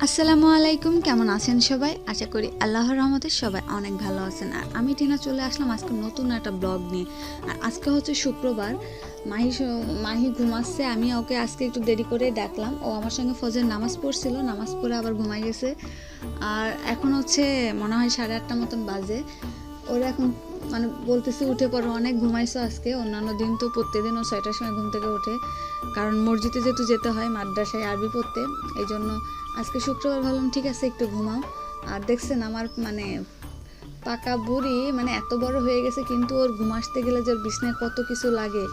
আসসালামু আলাইকুম, কেমন আছেন সবাই? আশা করি আল্লাহর রহমতে সবাই অনেক ভালো আছেন। আর আমি টিনা চলে আসলাম আজকে নতুন একটা ব্লগ নিয়ে। আর আজকে হচ্ছে শুক্রবার। মাহি ঘুমাচ্ছে, আমি ওকে আজকে একটু দেরি করে ডাকলাম। ও আমার সঙ্গে ফজর নামাজ পড়ছিল, নামাজ পড়ে আবার ঘুমাই গেছে। আর এখন হচ্ছে মনে হয় 8:30 মতন বাজে। ওরা এখন মানে বলতেছে উঠে পড়ো, অনেক ঘুমাইছো আজকে। অন্যান্য দিন তো প্রত্যেকদিন ও 6টার সময় ঘুম থেকে ওঠে, কারণ মসজিদে যেহেতু যেতে হয় মাদ্রাসায় আরবি পড়তে। এই জন্য আজকে শুক্রবার ভাবলাম ঠিক আছে একটু ঘুমাও। আর দেখছেন আমার মানে পাকা বুড়ি মানে এত বড় হয়ে গেছে, কিন্তু ওর ঘুম আসতে গেলে যে ওর বিছনায় কত কিছু লাগে।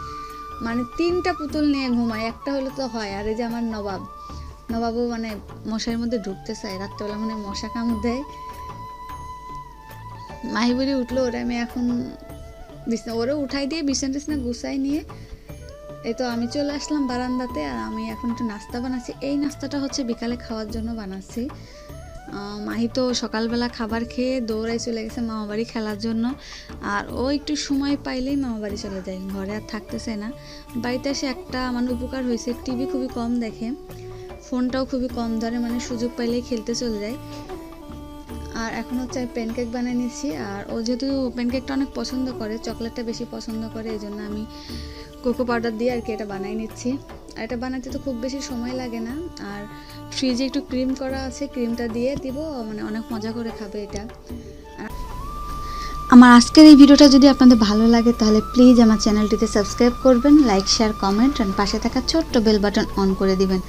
মানে 3টা পুতুল নিয়ে ঘুমায়, একটা হলে তো হয়। আর এই যে আমার নবাবও মানে মশার মধ্যে ঢুকতে চায়, রাত্রেবেলা মানে মশা কামড় দেয়। মাহিবুড়ি উঠলো, ওরা আমি এখন ওরা উঠাই দিয়ে বিছানা গুছাই নিয়ে এই তো আমি চলে আসলাম বারান্দাতে। আর আমি এখন একটু নাস্তা বানাচ্ছি। এই নাস্তাটা হচ্ছে বিকালে খাওয়ার জন্য বানাচ্ছি। মাহি তো সকালবেলা খাবার খেয়ে দৌড়াই চলে গেছে মামাবাড়ি খেলার জন্য। আর ও একটু সময় পাইলেই মামাবাড়ি চলে যায়, ঘরে আর থাকতেছে না। বাড়িতে এসে একটা মানে উপকার হয়েছে, টিভি খুবই কম দেখে, ফোনটাও খুবই কম ধরে, মানে সুযোগ পাইলেই খেলতে চলে যায়। আর এখন হচ্ছে আমি প্যানকেক বানিয়ে নিচ্ছি। আর ও যেহেতু প্যানকেকটা অনেক পছন্দ করে, চকলেটটা বেশি পছন্দ করে, এই জন্য আমি কোকো পাউডার দিয়ে আর কি এটা বানিয়ে নিচ্ছি। আর এটা বানাতে তো খুব বেশি সময় লাগে না। আর ফ্রিজে একটু ক্রিম করা আছে, ক্রিমটা দিয়ে দিব, মানে অনেক মজা করে খাবে এটা। আমার আজকের এই ভিডিওটা যদি আপনাদের ভালো লাগে তাহলে প্লিজ আমার চ্যানেলটিতে সাবস্ক্রাইব করবেন, লাইক শেয়ার কমেন্ট আর পাশে থাকা ছোট্ট বেল বাটন অন করে দিবেন।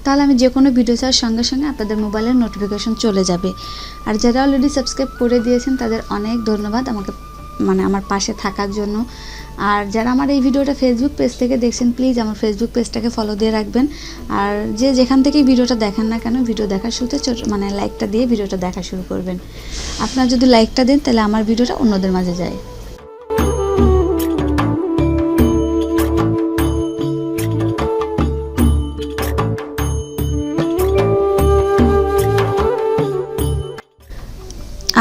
তাহলে আমি যে কোনো ভিডিও ছাড়ার সঙ্গে সঙ্গে আপনাদের মোবাইলের নোটিফিকেশন চলে যাবে। আর যারা অলরেডি সাবস্ক্রাইব করে দিয়েছেন তাদের অনেক ধন্যবাদ আমাকে মানে আমার পাশে থাকার জন্য। আর যারা আমার এই ভিডিওটা ফেসবুক পেজ থেকে দেখছেন প্লিজ আমার ফেসবুক পেজটাকে ফলো দিয়ে রাখবেন। আর যে যেখান থেকে ভিডিওটা দেখেন না কেন, ভিডিও দেখার শুরুতে মানে লাইকটা দিয়ে ভিডিওটা দেখা শুরু করবেন। আপনারা যদি লাইকটা দেন তাহলে আমার ভিডিওটা অন্যদের মাঝে যায়।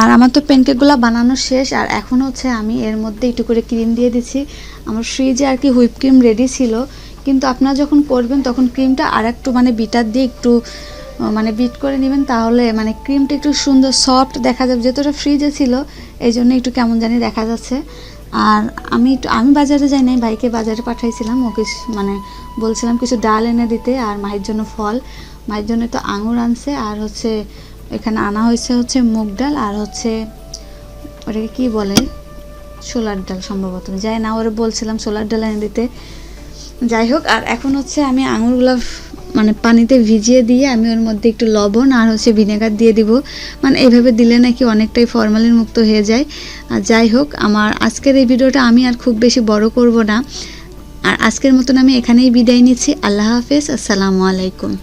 আর আমার তো প্যানকেকগুলো বানানো শেষ। আর এখন হচ্ছে আমি এর মধ্যে একটু করে ক্রিম দিয়ে দিচ্ছি। আমার ফ্রিজে আর কি হুইপ ক্রিম রেডি ছিল, কিন্তু আপনারা যখন করবেন তখন ক্রিমটা আর একটু মানে বিটার দিয়ে একটু মানে বিট করে নেবেন, তাহলে মানে ক্রিমটা একটু সুন্দর সফট দেখা যাবে। যেহেতু ওটা ফ্রিজে ছিল এই জন্য একটু কেমন জানি দেখা যাচ্ছে। আর আমি বাজারে যাই নাই, ভাইকে বাজারে পাঠাইছিলাম, ওকে মানে বলছিলাম কিছু ডাল এনে দিতে। আর মায়ের জন্য ফল, মায়ের জন্য তো আঙুর আনছে। আর হচ্ছে এখানে আনা হচ্ছে মুগ ডাল, আর হচ্ছে ওটাকে কি বলে ছোলার ডাল সম্ভবত, যাই না, ওরা বলছিলাম ছোলার ডাল এনে দিতে। যাই হোক, আর এখন হচ্ছে আমি আঙুরগুলো মানে পানিতে ভিজিয়ে দিয়ে আমি ওর মধ্যে একটু লবণ আর হচ্ছে ভিনেগার দিয়ে দিব। মানে এইভাবে দিলে নাকি অনেকটাই ফরমালিন মুক্ত হয়ে যায়। আর যাই হোক, আমার আজকের এই ভিডিওটা আমি আর খুব বেশি বড় করব না। আর আজকের মতন আমি এখানেই বিদায় নিচ্ছি। আল্লাহ হাফেজ, আসসালামু আলাইকুম।